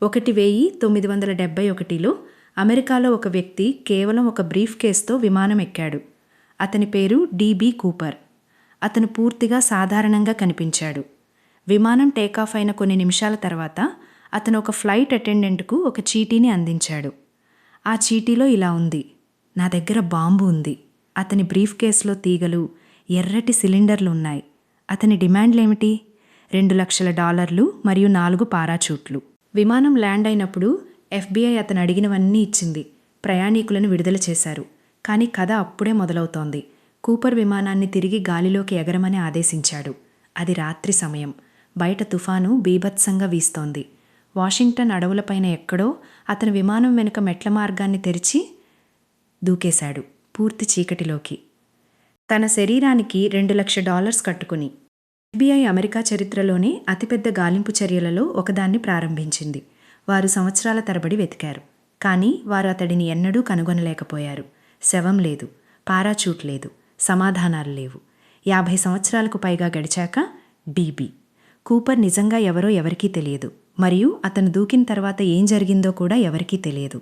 1971లో అమెరికాలో ఒక వ్యక్తి కేవలం ఒక బ్రీఫ్ కేస్తో విమానం ఎక్కాడు. అతని పేరు డిబి కూపర్. అతను పూర్తిగా సాధారణంగా కనిపించాడు. విమానం టేకాఫ్ అయిన కొన్ని నిమిషాల తర్వాత అతను ఒక ఫ్లైట్ అటెండెంట్కు ఒక చీటీని అందించాడు. ఆ చీటీలో ఇలా ఉంది: నా దగ్గర బాంబు ఉంది. అతని బ్రీఫ్ కేసులో తీగలు, ఎర్రటి సిలిండర్లు ఉన్నాయి. అతని డిమాండ్లేమిటి? $2,00,000 మరియు 4 పారాచూట్లు. విమానం ల్యాండ్ అయినప్పుడు FBI అతను అడిగినవన్నీ ఇచ్చింది. ప్రయాణికులను విడుదల చేశారు. కానీ కథ అప్పుడే మొదలవుతోంది. కూపర్ విమానాన్ని తిరిగి గాలిలోకి ఎగరమని ఆదేశించాడు. అది రాత్రి సమయం. బయట తుఫాను బీభత్సంగా వీస్తోంది. వాషింగ్టన్ అడవులపైన ఎక్కడో అతను విమానం వెనుక మెట్ల మార్గాన్ని తెరిచి దూకేశాడు, పూర్తి చీకటిలోకి. తన శరీరానికి $2,00,000 కట్టుకుని. FBI అమెరికా చరిత్రలోనే అతిపెద్ద గాలింపు చర్యలలో ఒకదాన్ని ప్రారంభించింది. వారు సంవత్సరాల తరబడి వెతికారు. కానీ వారు అతడిని ఎన్నడూ కనుగొనలేకపోయారు. శవం లేదు, పారాచూట్ లేదు, సమాధానాలు లేవు. 50 సంవత్సరాలకు పైగా గడిచాక డిబి కూపర్ నిజంగా ఎవరో ఎవరికీ తెలియదు. మరియు అతను దూకిన తర్వాత ఏం జరిగిందో కూడా ఎవరికీ తెలియదు.